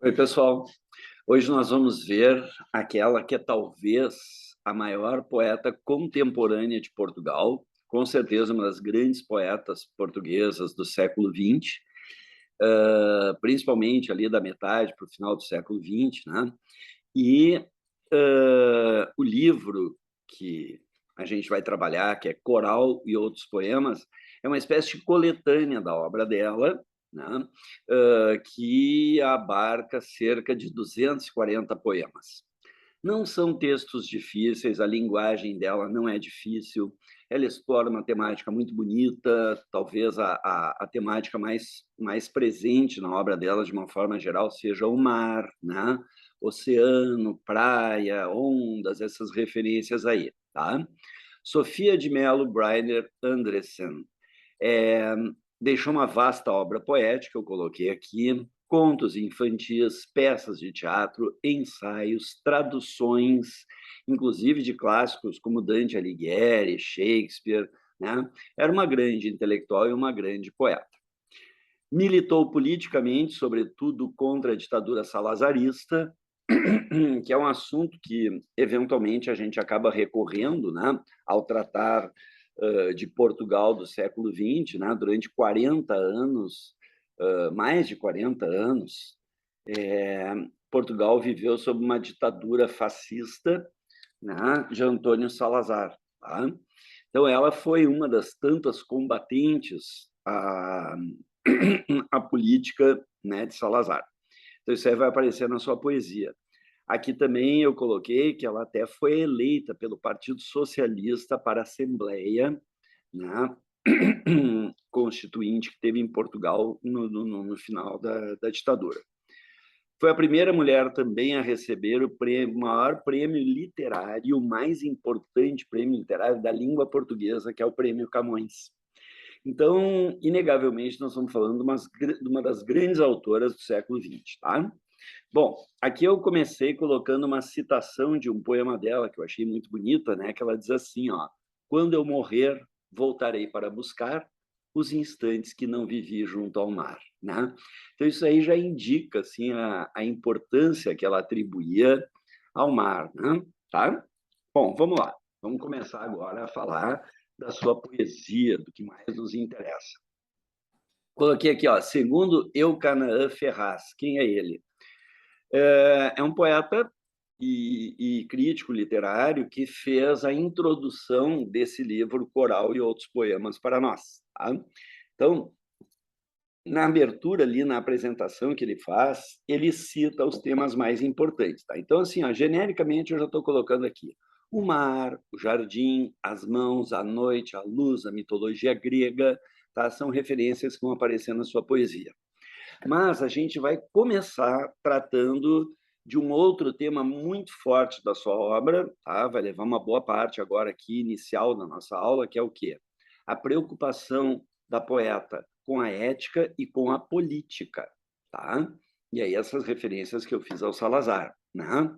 Oi, pessoal. Hoje nós vamos ver aquela que é talvez a maior poeta contemporânea de Portugal, com certeza uma das grandes poetas portuguesas do século XX, principalmente ali da metade para o final do século XX, né? E o livro que a gente vai trabalhar, que é Coral e Outros Poemas, é uma espécie de coletânea da obra dela, né? Que abarca cerca de 240 poemas. Não são textos difíceis, a linguagem dela não é difícil, ela explora uma temática muito bonita, talvez a temática mais presente na obra dela, de uma forma geral, seja o mar, né? Oceano, praia, ondas, essas referências aí, tá? Sofia de Mello Breiner Andressen deixou uma vasta obra poética, eu coloquei aqui, contos infantis, peças de teatro, ensaios, traduções, inclusive de clássicos como Dante Alighieri, Shakespeare, né? Era uma grande intelectual e uma grande poeta. Militou politicamente, sobretudo contra a ditadura salazarista, que é um assunto que, eventualmente, a gente acaba recorrendo, né, ao tratar de Portugal do século XX, né, durante 40 anos, mais de 40 anos, Portugal viveu sob uma ditadura fascista, né, de Antônio Salazar. Tá? Então, ela foi uma das tantas combatentes à política, né, de Salazar. Então, isso aí vai aparecer na sua poesia. Aqui também eu coloquei que ela até foi eleita pelo Partido Socialista para a Assembleia, né, constituinte que teve em Portugal no final da ditadura. Foi a primeira mulher também a receber o maior prêmio literário, o mais importante prêmio literário da língua portuguesa, que é o Prêmio Camões. Então, inegavelmente, nós estamos falando de uma das grandes autoras do século XX, tá? Bom, aqui eu comecei colocando uma citação de um poema dela que eu achei muito bonita, né? Que ela diz assim, ó: quando eu morrer, voltarei para buscar os instantes que não vivi junto ao mar, né? Então isso aí já indica assim a importância que ela atribuía ao mar, né? Tá? Bom, vamos lá. Vamos começar agora a falar da sua poesia, do que mais nos interessa. Coloquei aqui, ó, segundo Eucanaã Ferraz. Quem é ele? É um poeta e crítico literário que fez a introdução desse livro Coral e Outros Poemas para nós. Tá? Então, na abertura ali, na apresentação que ele faz, ele cita os temas mais importantes. Tá? Então, assim, ó, genericamente, eu já estou colocando aqui o mar, o jardim, as mãos, a noite, a luz, a mitologia grega, tá? São referências que vão aparecer na sua poesia. Mas a gente vai começar tratando de um outro tema muito forte da sua obra, tá? Vai levar uma boa parte agora aqui, inicial da nossa aula, que é o quê? A preocupação da poeta com a ética e com a política, tá? E aí essas referências que eu fiz ao Salazar, né?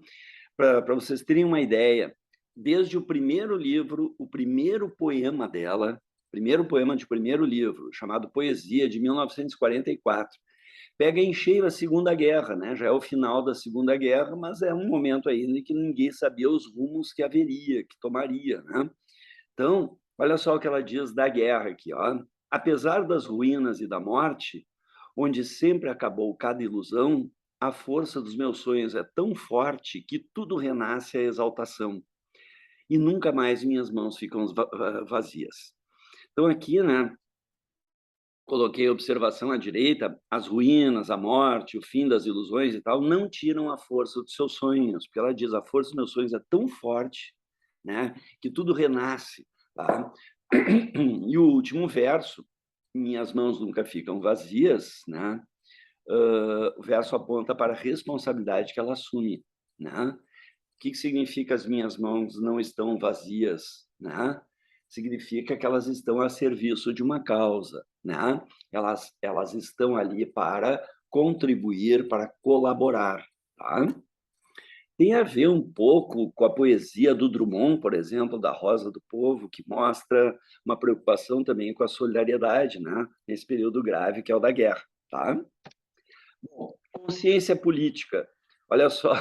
Para vocês terem uma ideia, desde o primeiro livro, o primeiro poema dela, primeiro poema de primeiro livro, chamado Poesia, de 1944, pega em cheio a Segunda Guerra, né? Já é o final da Segunda Guerra, mas é um momento ainda que ninguém sabia os rumos que haveria, que tomaria, né? Então, olha só o que ela diz da guerra aqui, ó. Apesar das ruínas e da morte, onde sempre acabou cada ilusão, a força dos meus sonhos é tão forte que tudo renasce à exaltação e nunca mais minhas mãos ficam vazias. Então aqui, né, coloquei a observação à direita, as ruínas, a morte, o fim das ilusões e tal, não tiram a força dos seus sonhos, porque ela diz, a força dos meus sonhos é tão forte, né, que tudo renasce, tá? E o último verso, minhas mãos nunca ficam vazias, né? O verso aponta para a responsabilidade que ela assume, né? O que significa as minhas mãos não estão vazias, né? Significa que elas estão a serviço de uma causa, né? Elas estão ali para contribuir, para colaborar, tá? Tem a ver um pouco com a poesia do Drummond, por exemplo, da Rosa do Povo, que mostra uma preocupação também com a solidariedade, né? Nesse período grave que é o da guerra, tá? Bom, Consciência política. Olha só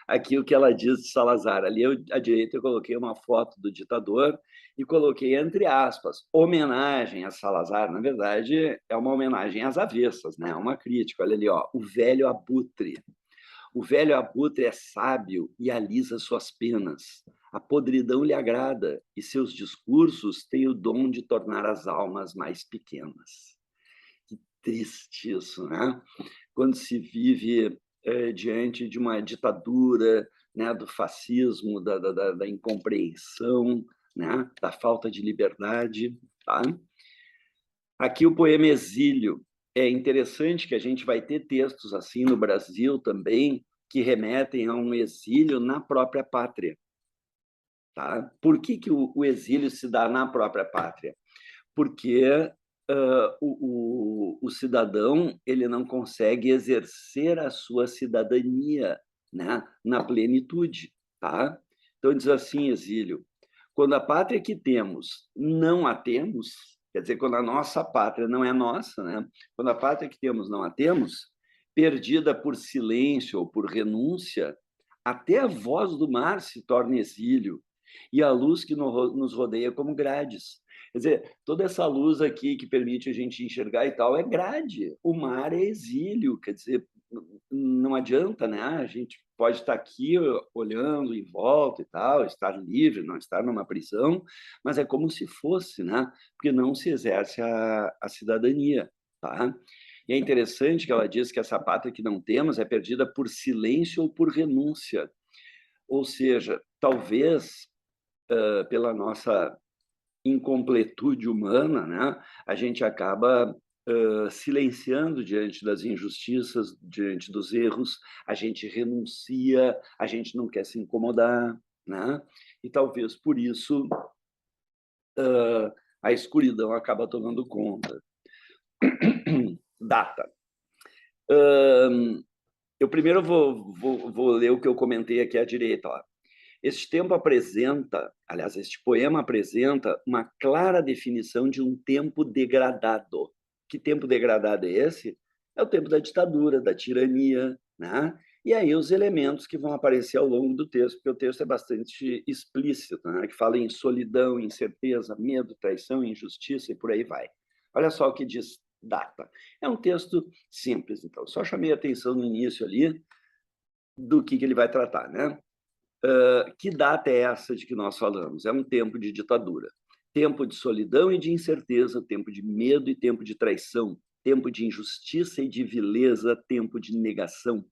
aqui o que ela diz de Salazar. Ali à direita eu coloquei uma foto do ditador e coloquei entre aspas, homenagem a Salazar. Na verdade, é uma homenagem às avessas, né? Uma crítica. Olha ali, ó, o velho abutre. O velho abutre é sábio e alisa suas penas. A podridão lhe agrada e seus discursos têm o dom de tornar as almas mais pequenas. Que triste isso, né? Quando se vive diante de uma ditadura, né, do fascismo, da incompreensão, né, da falta de liberdade. Tá? Aqui o poema Exílio. É interessante que a gente vai ter textos assim no Brasil também, que remetem a um exílio na própria pátria. Tá? Por que o exílio se dá na própria pátria? Porque o cidadão ele não consegue exercer a sua cidadania, né, na plenitude. Tá? Então, diz assim, Exílio, quando a pátria que temos não a temos, quer dizer, quando a nossa pátria não é nossa, né? Quando a pátria que temos não a temos, perdida por silêncio ou por renúncia, até a voz do mar se torna exílio, e a luz que nos rodeia como grades. Quer dizer, toda essa luz aqui que permite a gente enxergar e tal é grade. O mar é exílio, quer dizer, não adianta, né? A gente pode estar aqui olhando em volta e tal, estar livre, não estar numa prisão, mas é como se fosse, né? Porque não se exerce a cidadania, tá? E é interessante que ela diz que essa pátria que não temos é perdida por silêncio ou por renúncia. Ou seja, talvez pela nossa incompletude humana, né, a gente acaba silenciando diante das injustiças, diante dos erros, a gente renuncia, a gente não quer se incomodar, né? E talvez por isso a escuridão acaba tomando conta. Data. Eu primeiro vou ler o que eu comentei aqui à direita. Ó. Este tempo apresenta, aliás, este poema apresenta uma clara definição de um tempo degradado. Que tempo degradado é esse? É o tempo da ditadura, da tirania, né? E aí os elementos que vão aparecer ao longo do texto, porque o texto é bastante explícito, né? Que fala em solidão, incerteza, medo, traição, injustiça e por aí vai. Olha só o que diz Data. É um texto simples, então. Só chamei a atenção no início ali do que ele vai tratar, né? Que data é essa de que nós falamos? É um tempo de ditadura, tempo de solidão e de incerteza, tempo de medo e tempo de traição, tempo de injustiça e de vileza, tempo de negação,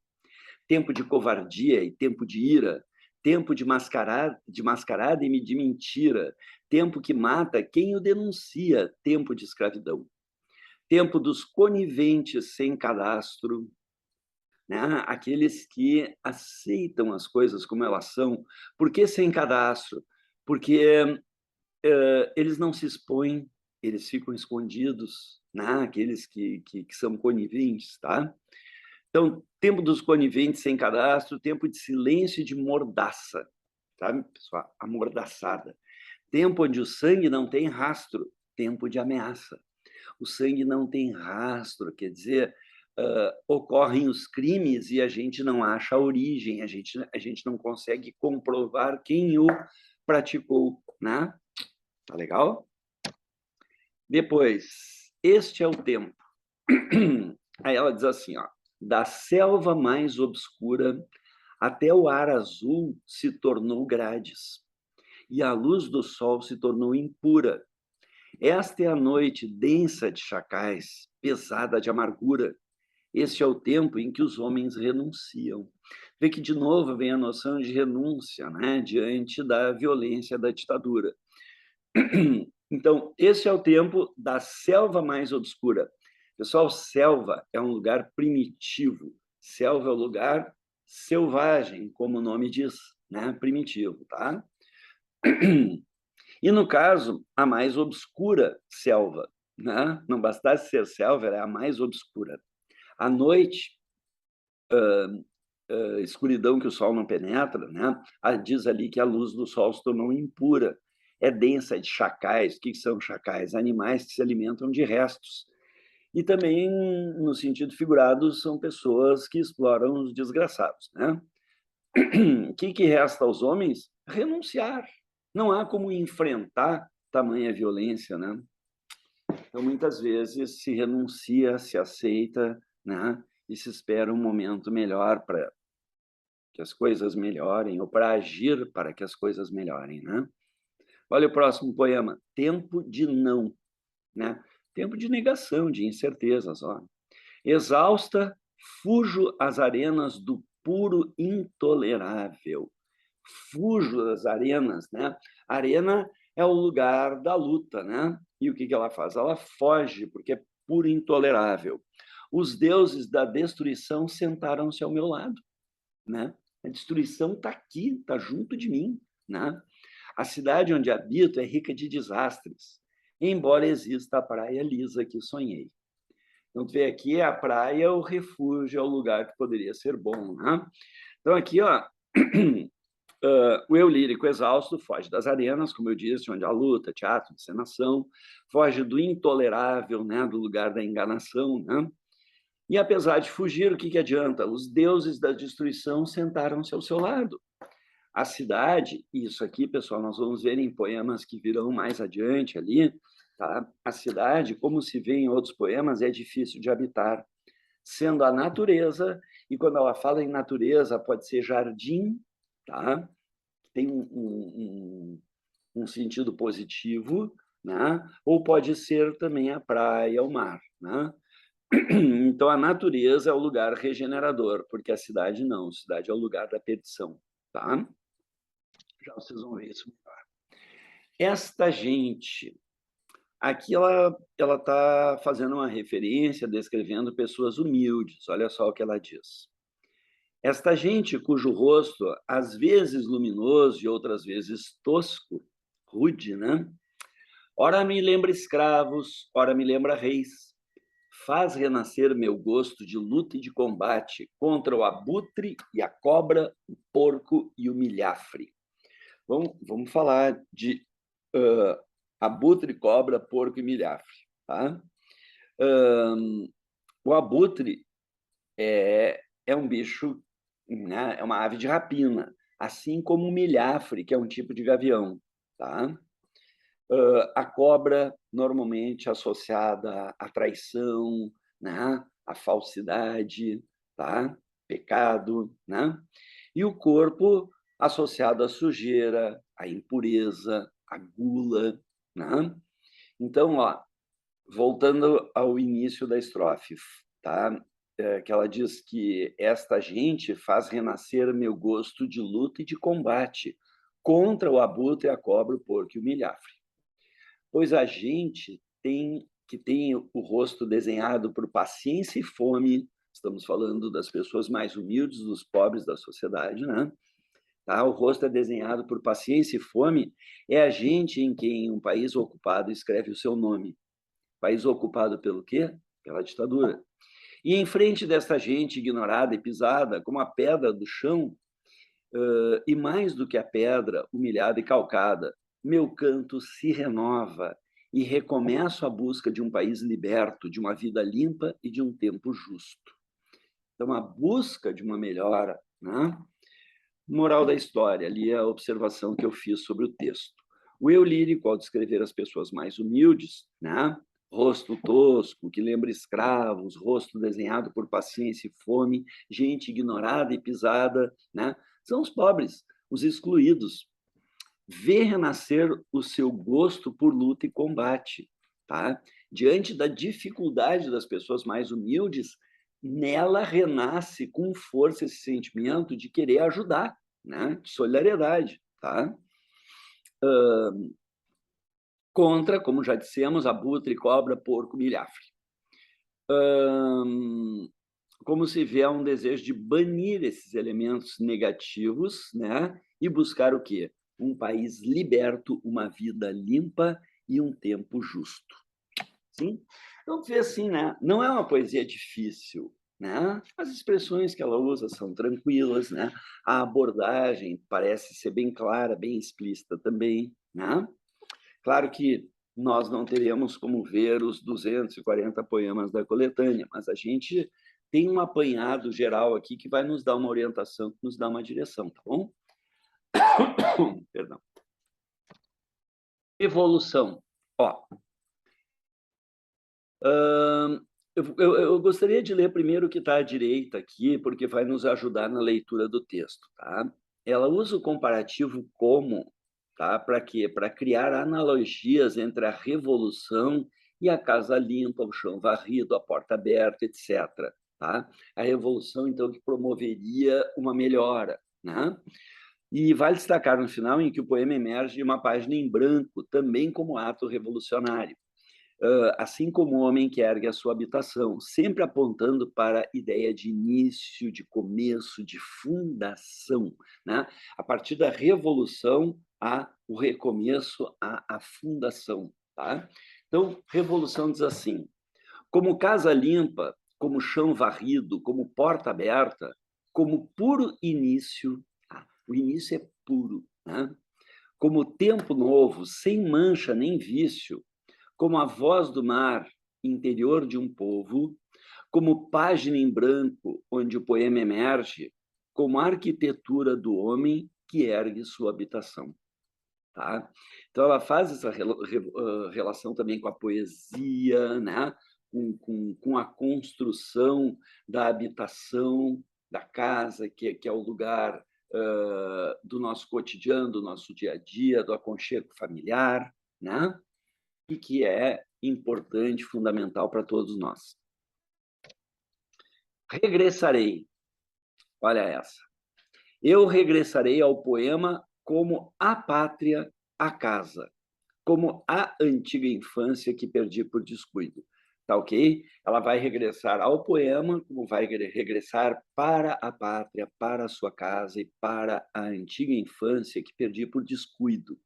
tempo de covardia e tempo de ira, tempo de mascarada e de mentira, tempo que mata quem o denuncia, tempo de escravidão, tempo dos coniventes sem cadastro, né? Aqueles que aceitam as coisas como elas são. Por que sem cadastro? Porque eles não se expõem, eles ficam escondidos, né? Aqueles que são coniventes. Tá? Então, tempo dos coniventes sem cadastro, tempo de silêncio e de mordaça, sabe, pessoal? Amordaçada. Tempo onde o sangue não tem rastro, tempo de ameaça. O sangue não tem rastro, quer dizer, ocorrem os crimes e a gente não acha a origem, a gente não consegue comprovar quem o praticou, né? Tá legal? Depois, este é o tempo. Aí ela diz assim, ó, da selva mais obscura até o ar azul se tornou grades, e a luz do sol se tornou impura. Esta é a noite densa de chacais, pesada de amargura. Este é o tempo em que os homens renunciam. Vê que, de novo, vem a noção de renúncia, né, diante da violência da ditadura. Então, esse é o tempo da selva mais obscura. Pessoal, selva é um lugar primitivo. Selva é um lugar selvagem, como o nome diz, né, primitivo, tá? E, no caso, a mais obscura selva, né? Não bastasse ser selva, era a mais obscura. À noite, escuridão que o sol não penetra, né? Diz ali que a luz do sol se tornou impura. É densa, é de chacais. O que são chacais? Animais que se alimentam de restos. E também, no sentido figurado, são pessoas que exploram os desgraçados, né? O que resta aos homens? Renunciar. Não há como enfrentar tamanha violência, né? Então, muitas vezes, se renuncia, se aceita, né? E se espera um momento melhor para que as coisas melhorem, ou para agir para que as coisas melhorem, né? Olha o próximo poema, Tempo de Não, né? Tempo de negação, de incertezas, ó. Exausta, fujo às arenas do puro intolerável. Fujo das arenas, né? A arena é o lugar da luta, né? E o que ela faz? Ela foge, porque é puro intolerável. Os deuses da destruição sentaram-se ao meu lado, né? A destruição está aqui, está junto de mim, né? A cidade onde habito é rica de desastres, embora exista a praia lisa que sonhei. Então, tu vê aqui a praia, o refúgio, é o lugar que poderia ser bom, né? Então, aqui, ó, o eu lírico exausto foge das arenas, como eu disse, onde há luta, teatro, encenação, foge do intolerável, né, do lugar da enganação, né? E apesar de fugir, o que adianta? Os deuses da destruição sentaram-se ao seu lado. A cidade, isso aqui, pessoal, nós vamos ver em poemas que virão mais adiante ali, tá? A cidade, como se vê em outros poemas, é difícil de habitar, sendo a natureza, e quando ela fala em natureza, pode ser jardim, tá? Tem um sentido positivo, né? Ou pode ser também a praia, o mar, né? Então, a natureza é o lugar regenerador, porque a cidade não, a cidade é o lugar da perdição, tá? Já vocês vão ver isso melhor. Esta gente, aqui ela está fazendo uma referência, descrevendo pessoas humildes, olha só o que ela diz. Esta gente cujo rosto, às vezes luminoso e outras vezes tosco, rude, né? Ora me lembra escravos, ora me lembra reis. Faz renascer meu gosto de luta e de combate contra o abutre e a cobra, o porco e o milhafre. Vamos falar de abutre, cobra, porco e milhafre. Tá? O abutre é um bicho, né? É uma ave de rapina, assim como o milhafre, que é um tipo de gavião. Tá? A cobra, normalmente associada à traição, né? À falsidade, tá? Pecado, né? E o corpo associado à sujeira, à impureza, à gula, né? Então, ó, voltando ao início da estrofe, tá? Que ela diz que esta gente faz renascer meu gosto de luta e de combate contra o abutre, a cobra, o porco e o milhafre. Pois a gente tem o rosto desenhado por paciência e fome, estamos falando das pessoas mais humildes, dos pobres da sociedade, né? Tá? O rosto é desenhado por paciência e fome, é a gente em quem um país ocupado escreve o seu nome. País ocupado pelo quê? Pela ditadura. E em frente desta gente ignorada e pisada, como a pedra do chão, e mais do que a pedra, humilhada e calcada, meu canto se renova e recomeço a busca de um país liberto, de uma vida limpa e de um tempo justo. Então, a busca de uma melhora, né? Moral da história, ali é a observação que eu fiz sobre o texto. O eu lírico, ao descrever as pessoas mais humildes, né? Rosto tosco, que lembra escravos, rosto desenhado por paciência e fome, gente ignorada e pisada, né? São os pobres, os excluídos. Vê renascer o seu gosto por luta e combate, tá? Diante da dificuldade das pessoas mais humildes, nela renasce com força esse sentimento de querer ajudar, né? De solidariedade, tá? Contra, como já dissemos, abutre, cobra, porco, milhafre. Como se vê, há um desejo de banir esses elementos negativos, né? E buscar o quê? Um país liberto, uma vida limpa e um tempo justo. Sim? Então, tu vê assim, né? Não é uma poesia difícil, né? As expressões que ela usa são tranquilas, né? A abordagem parece ser bem clara, bem explícita também, né? Claro que nós não teríamos como ver os 240 poemas da coletânea, mas a gente tem um apanhado geral aqui que vai nos dar uma orientação, que nos dá uma direção, tá bom? Perdão. Evolução. Ó, eu gostaria de ler primeiro o que está à direita aqui, porque vai nos ajudar na leitura do texto, tá? Ela usa o comparativo como, tá? Para quê? Para criar analogias entre a revolução e a casa limpa, o chão varrido, a porta aberta, etc. Tá? A revolução, então, que promoveria uma melhora, né? E vale destacar no final em que o poema emerge de uma página em branco, também como ato revolucionário, assim como o homem que ergue a sua habitação, sempre apontando para a ideia de início, de começo, de fundação, né? A partir da revolução, há o recomeço, há a fundação, tá? Então, revolução diz assim: como casa limpa, como chão varrido, como porta aberta, como puro início, tá? O início é puro, né? Como tempo novo, sem mancha nem vício, como a voz do mar interior de um povo, como página em branco onde o poema emerge, como a arquitetura do homem que ergue sua habitação. Tá? Então, ela faz essa relação também com a poesia, né? com a construção da habitação, da casa, que é o lugar do nosso cotidiano, do nosso dia a dia, do aconchego familiar, né? E que é importante, fundamental para todos nós. Regressarei. Olha essa. Eu regressarei ao poema como a pátria, a casa, como a antiga infância que perdi por descuido. Tá ok? Ela vai regressar ao poema, como vai regressar para a pátria, para a sua casa e para a antiga infância que perdi por descuido,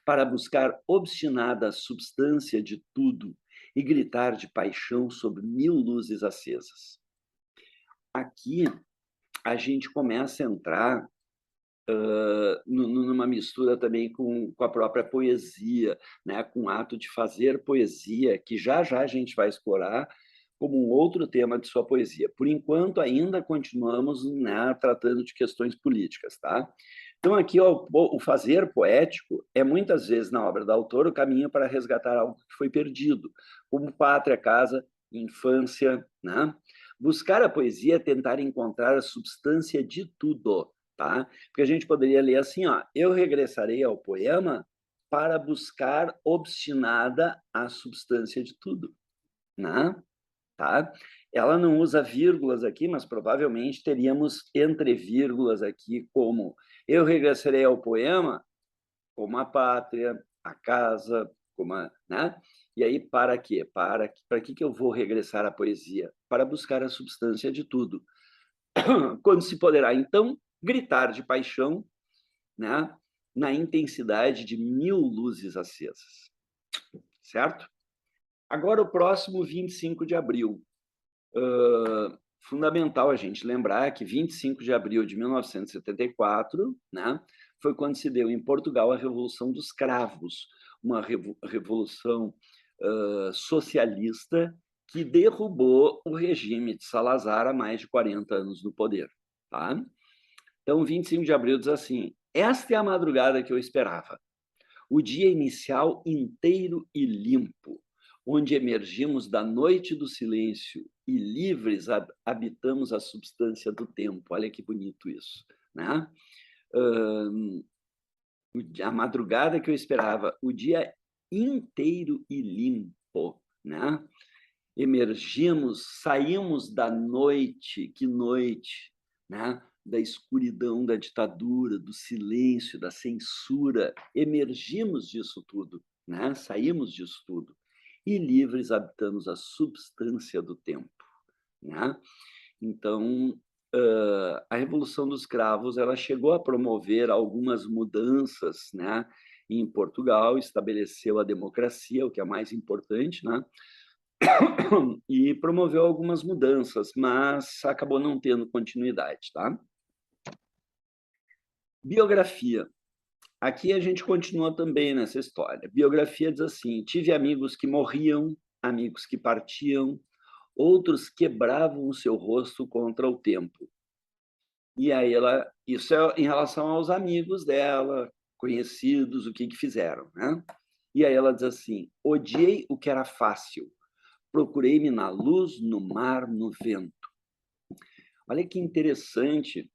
para buscar obstinada a substância de tudo e gritar de paixão sobre 1000 luzes acesas. Aqui a gente começa a entrar numa mistura também com a própria poesia, né? Com o ato de fazer poesia, que já já a gente vai explorar como um outro tema de sua poesia. Por enquanto, ainda continuamos, né, tratando de questões políticas, tá? Então, aqui, ó, o fazer poético é, muitas vezes, na obra do autor, o caminho para resgatar algo que foi perdido, como pátria, casa, infância, né? Buscar a poesia é tentar encontrar a substância de tudo, tá? Porque a gente poderia ler assim, ó: eu regressarei ao poema para buscar obstinada a substância de tudo, né? Tá? Ela não usa vírgulas aqui, mas provavelmente teríamos entre vírgulas aqui como: eu regressarei ao poema como a pátria, a casa, como a, né? E aí, para quê? Para que eu vou regressar à poesia? Para buscar a substância de tudo. Quando se poderá, então, gritar de paixão, né? Na intensidade de 1000 luzes acesas. Certo? Agora, o próximo 25 de abril. Fundamental a gente lembrar que 25 de abril de 1974, né, foi quando se deu em Portugal a Revolução dos Cravos, uma revolução socialista que derrubou o regime de Salazar há mais de 40 anos no poder. Tá? Então, 25 de abril diz assim: esta é a madrugada que eu esperava, o dia inicial inteiro e limpo, onde emergimos da noite do silêncio e livres habitamos a substância do tempo. Olha que bonito isso, né? A madrugada que eu esperava, o dia inteiro e limpo, né? Emergimos, saímos da noite, que noite, né? Da escuridão da ditadura, do silêncio, da censura, emergimos disso tudo, né? Saímos disso tudo e livres habitamos a substância do tempo, né? Então, a Revolução dos Cravos ela chegou a promover algumas mudanças, né? Em Portugal, estabeleceu a democracia, o que é mais importante, né? E promoveu algumas mudanças, mas acabou não tendo continuidade, tá? Biografia. Aqui a gente continua também nessa história. Biografia diz assim: tive amigos que morriam, amigos que partiam, outros quebravam o seu rosto contra o tempo. E aí isso é em relação aos amigos dela, conhecidos, o que fizeram, né? E aí ela diz assim: odiei o que era fácil, procurei-me na luz, no mar, no vento. Olha que interessante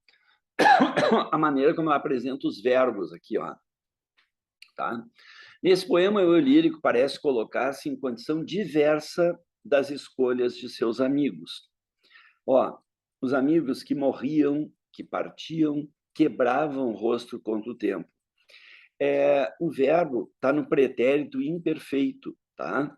a maneira como ela apresenta os verbos aqui, ó. Tá? Nesse poema, o eu lírico parece colocar-se em condição diversa das escolhas de seus amigos. Ó, os amigos que morriam, que partiam, quebravam o rosto contra o tempo. O verbo está no pretérito imperfeito, tá?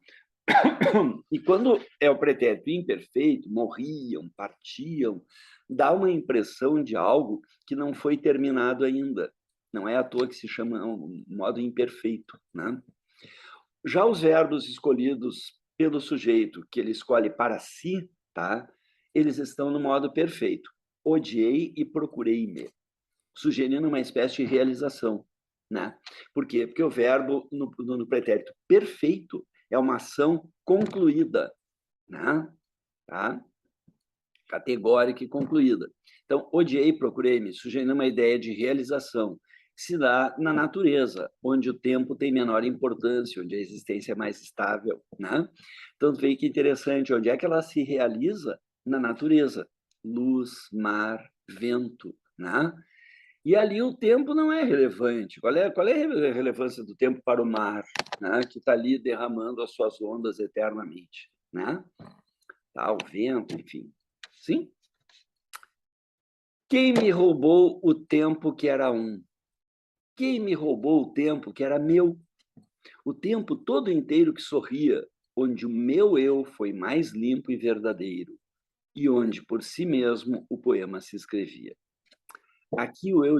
E quando é o pretérito imperfeito, morriam, partiam, dá uma impressão de algo que não foi terminado ainda. Não é à toa que se chama um modo imperfeito, né? Já os verbos escolhidos pelo sujeito, que ele escolhe para si, tá? Eles estão no modo perfeito. Odiei e procurei-me, sugerindo uma espécie de realização, né? Por quê? Porque o verbo no pretérito perfeito é uma ação concluída, né? Tá? Categórica e concluída. Então, odiei e procurei-me, sugerindo uma ideia de realização, que se dá na natureza, onde o tempo tem menor importância, onde a existência é mais estável, né? Então, veja que interessante, onde é que ela se realiza? Na natureza. Luz, mar, vento, né? E ali o tempo não é relevante. Qual é a relevância do tempo para o mar, né? Que está ali derramando as suas ondas eternamente, né? Tá, o vento, enfim. Sim? Quem me roubou o tempo que era um? Quem me roubou o tempo que era meu? O tempo todo inteiro que sorria, onde o meu eu foi mais limpo e verdadeiro, e onde por si mesmo o poema se escrevia. Aqui o eu